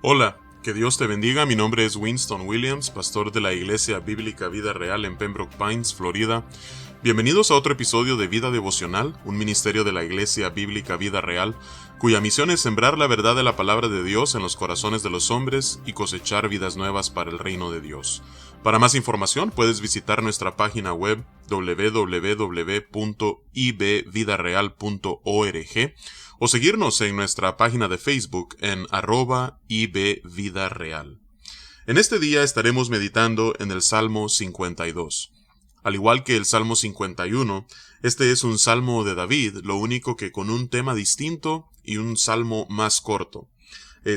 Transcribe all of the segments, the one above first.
Hola, que Dios te bendiga. Mi nombre es Winston Williams, pastor de la Iglesia Bíblica Vida Real en Pembroke Pines, Florida. Bienvenidos a otro episodio de Vida Devocional, un ministerio de la Iglesia Bíblica Vida Real, cuya misión es sembrar la verdad de la palabra de Dios en los corazones de los hombres y cosechar vidas nuevas para el reino de Dios. Para más información puedes visitar nuestra página web www.ibvidareal.org o seguirnos en nuestra página de Facebook en @ibvidareal. En este día estaremos meditando en el Salmo 52. Al igual que el Salmo 51, este es un salmo de David, lo único que con un tema distinto y un salmo más corto.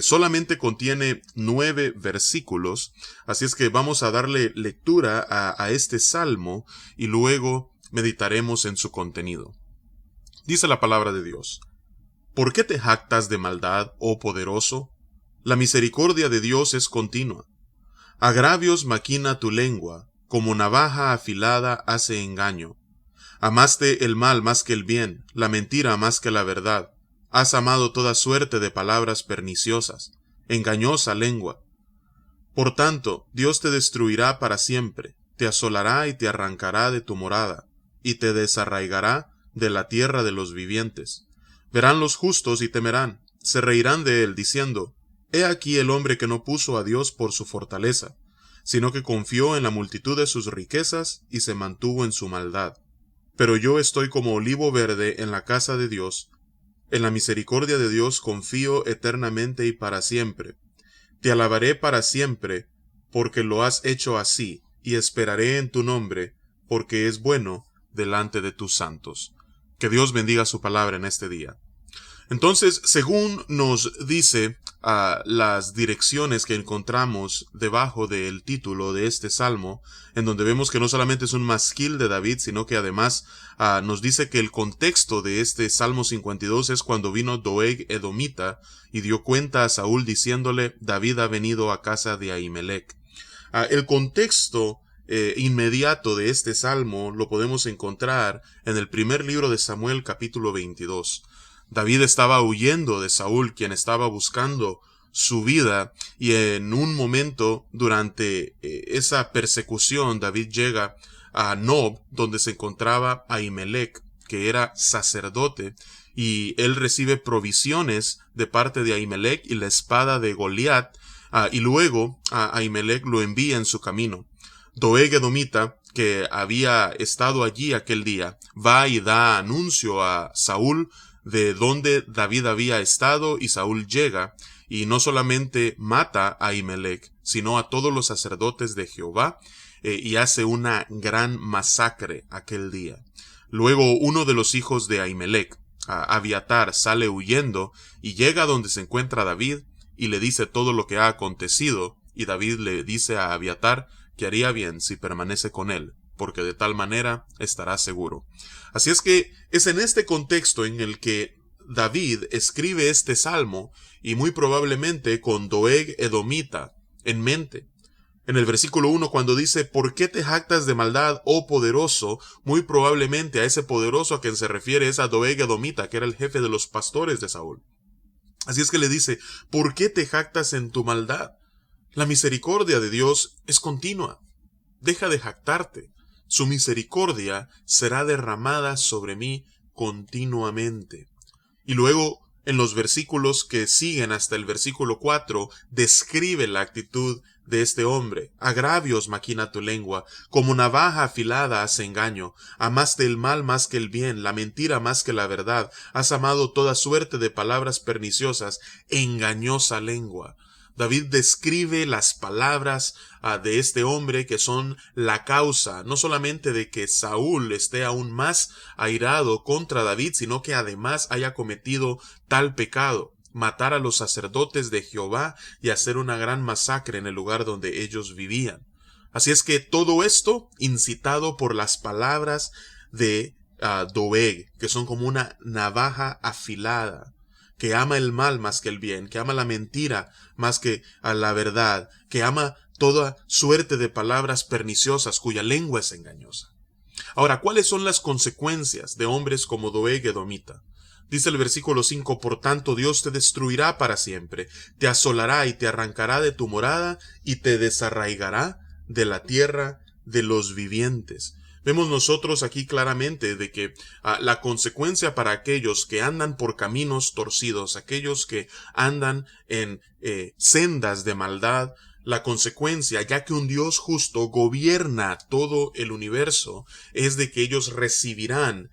Solamente contiene 9 versículos, así es que vamos a darle lectura a este salmo y luego meditaremos en su contenido. Dice la palabra de Dios: ¿Por qué te jactas de maldad, oh poderoso? La misericordia de Dios es continua. Agravios maquina tu lengua, como navaja afilada hace engaño. Amaste el mal más que el bien, la mentira más que la verdad. Has amado toda suerte de palabras perniciosas, engañosa lengua. Por tanto, Dios te destruirá para siempre, te asolará y te arrancará de tu morada, y te desarraigará de la tierra de los vivientes. Verán los justos y temerán, se reirán de él, diciendo: He aquí el hombre que no puso a Dios por su fortaleza, sino que confió en la multitud de sus riquezas y se mantuvo en su maldad. Pero yo estoy como olivo verde en la casa de Dios. En la misericordia de Dios confío eternamente y para siempre. Te alabaré para siempre, porque lo has hecho así, y esperaré en tu nombre, porque es bueno delante de tus santos. Que Dios bendiga su palabra en este día. Entonces, según nos dice las direcciones que encontramos debajo del título de este salmo, en donde vemos que no solamente es un masquil de David, sino que además nos dice que el contexto de este Salmo 52 es cuando vino Doeg Edomita y dio cuenta a Saúl diciéndole: David ha venido a casa de Ahimelech. El contexto inmediato de este salmo lo podemos encontrar en el primer libro de Samuel, capítulo 22. David estaba huyendo de Saúl, quien estaba buscando su vida, y en un momento durante esa persecución David llega a Nob, donde se encontraba Ahimelech, que era sacerdote, y él recibe provisiones de parte de Ahimelech y la espada de Goliat, y luego Ahimelech lo envía en su camino. Doeg Edomita, que había estado allí aquel día, va y da anuncio a Saúl de dónde David había estado, y Saúl llega y no solamente mata a Ahimelech, sino a todos los sacerdotes de Jehová, y hace una gran masacre aquel día. Luego uno de los hijos de Ahimelech, Abiatar, sale huyendo y llega donde se encuentra David y le dice todo lo que ha acontecido, y David le dice a Abiatar que haría bien si permanece con él, porque de tal manera estará seguro. Así es que es en este contexto en el que David escribe este salmo, y muy probablemente con Doeg Edomita en mente. En el versículo 1, cuando dice: ¿Por qué te jactas de maldad, oh poderoso? Muy probablemente a ese poderoso a quien se refiere es a Doeg Edomita, que era el jefe de los pastores de Saúl. Así es que le dice: ¿por qué te jactas en tu maldad? La misericordia de Dios es continua. Deja de jactarte. Su misericordia será derramada sobre mí continuamente. Y luego, en los versículos que siguen hasta el versículo 4, describe la actitud de este hombre. Agravios maquina tu lengua, como navaja afilada hace engaño. Amaste el mal más que el bien, la mentira más que la verdad. Has amado toda suerte de palabras perniciosas, engañosa lengua. David describe las palabras de este hombre, que son la causa no solamente de que Saúl esté aún más airado contra David, sino que además haya cometido tal pecado: matar a los sacerdotes de Jehová y hacer una gran masacre en el lugar donde ellos vivían. Así es que todo esto incitado por las palabras de Doeg, que son como una navaja afilada, que ama el mal más que el bien, que ama la mentira más que a la verdad, que ama toda suerte de palabras perniciosas, cuya lengua es engañosa. Ahora, ¿cuáles son las consecuencias de hombres como Doeg Edomita? Dice el versículo 5, por tanto Dios te destruirá para siempre, te asolará y te arrancará de tu morada y te desarraigará de la tierra de los vivientes. Vemos nosotros aquí claramente de que la consecuencia para aquellos que andan por caminos torcidos, aquellos que andan en sendas de maldad, la consecuencia, ya que un Dios justo gobierna todo el universo, es de que ellos recibirán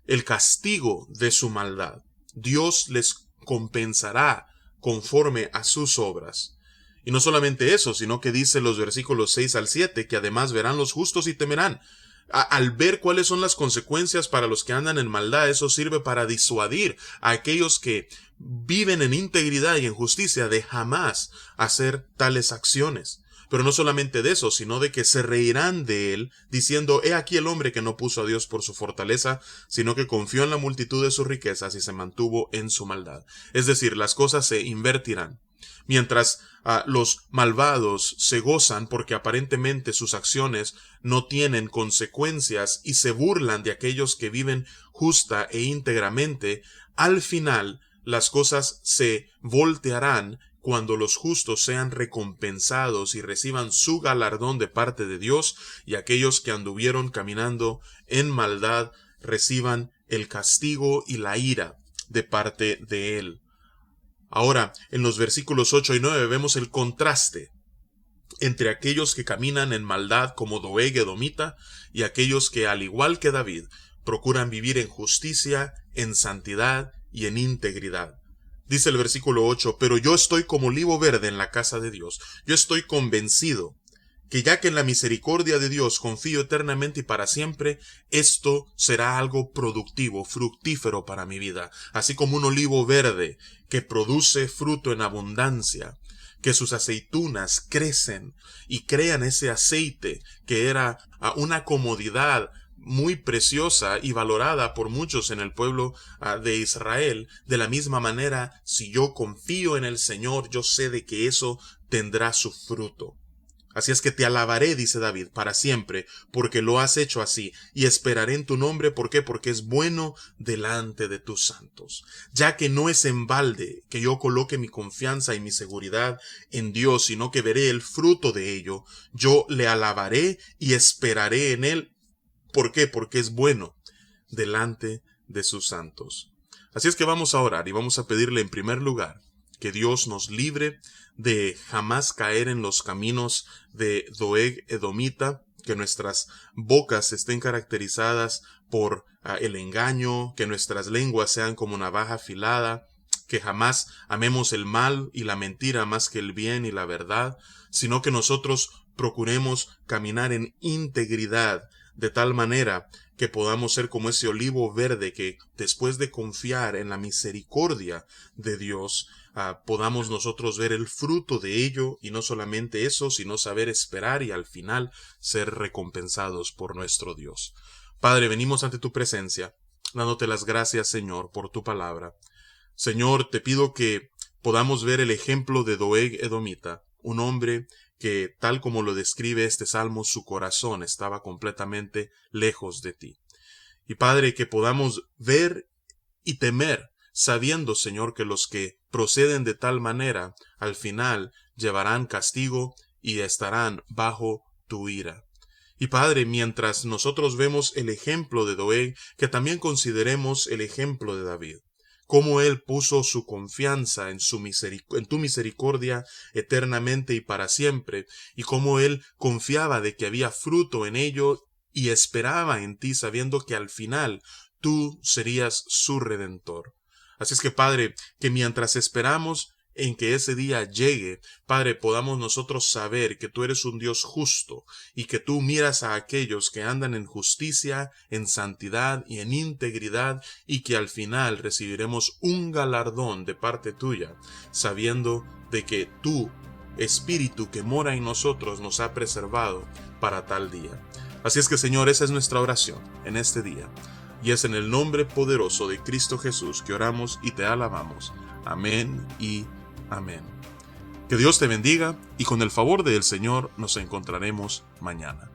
el castigo de su maldad. Dios les compensará conforme a sus obras. Y no solamente eso, sino que dice los versículos 6 al 7, que además verán los justos y temerán. Al ver cuáles son las consecuencias para los que andan en maldad, eso sirve para disuadir a aquellos que viven en integridad y en justicia de jamás hacer tales acciones. Pero no solamente de eso, sino de que se reirán de él, diciendo, he aquí el hombre que no puso a Dios por su fortaleza, sino que confió en la multitud de sus riquezas y se mantuvo en su maldad. Es decir, las cosas se invertirán. Mientras los malvados se gozan porque aparentemente sus acciones no tienen consecuencias y se burlan de aquellos que viven justa e íntegramente, al final las cosas se voltearán cuando los justos sean recompensados y reciban su galardón de parte de Dios, y aquellos que anduvieron caminando en maldad reciban el castigo y la ira de parte de Él. Ahora, en los versículos 8 y 9 vemos el contraste entre aquellos que caminan en maldad como Doeg edomita y aquellos que, al igual que David, procuran vivir en justicia, en santidad y en integridad. Dice el versículo 8, pero yo estoy como olivo verde en la casa de Dios. Yo estoy convencido que ya que en la misericordia de Dios confío eternamente y para siempre, esto será algo productivo, fructífero para mi vida. Así como un olivo verde que produce fruto en abundancia, que sus aceitunas crecen y crean ese aceite que era una comodidad muy preciosa y valorada por muchos en el pueblo de Israel. De la misma manera, si yo confío en el Señor, yo sé de que eso tendrá su fruto. Así es que te alabaré, dice David, para siempre, porque lo has hecho así, y esperaré en tu nombre. ¿Por qué? Porque es bueno delante de tus santos. Ya que no es en balde que yo coloque mi confianza y mi seguridad en Dios, sino que veré el fruto de ello, yo le alabaré y esperaré en él. ¿Por qué? Porque es bueno delante de sus santos. Así es que vamos a orar y vamos a pedirle en primer lugar que Dios nos libre de jamás caer en los caminos de Doeg edomita, que nuestras bocas estén caracterizadas por el engaño, que nuestras lenguas sean como navaja afilada, que jamás amemos el mal y la mentira más que el bien y la verdad, sino que nosotros procuremos caminar en integridad, de tal manera que podamos ser como ese olivo verde que, después de confiar en la misericordia de Dios, podamos nosotros ver el fruto de ello, y no solamente eso, sino saber esperar y al final ser recompensados por nuestro Dios. Padre, venimos ante tu presencia, dándote las gracias, Señor, por tu palabra. Señor, te pido que podamos ver el ejemplo de Doeg edomita, un hombre que, tal como lo describe este salmo, su corazón estaba completamente lejos de ti. Y Padre, que podamos ver y temer, sabiendo, Señor, que los que proceden de tal manera, al final llevarán castigo y estarán bajo tu ira. Y Padre, mientras nosotros vemos el ejemplo de Doeg, que también consideremos el ejemplo de David. Cómo él puso su confianza en tu misericordia eternamente y para siempre, y cómo él confiaba de que había fruto en ello y esperaba en ti, sabiendo que al final tú serías su redentor. Así es que, Padre, que mientras esperamos en que ese día llegue, Padre, podamos nosotros saber que tú eres un Dios justo y que tú miras a aquellos que andan en justicia, en santidad y en integridad, y que al final recibiremos un galardón de parte tuya, sabiendo de que tú, Espíritu que mora en nosotros, nos ha preservado para tal día. Así es que, Señor, esa es nuestra oración en este día. Y es en el nombre poderoso de Cristo Jesús que oramos y te alabamos. Amén y amén. Que Dios te bendiga y con el favor del Señor nos encontraremos mañana.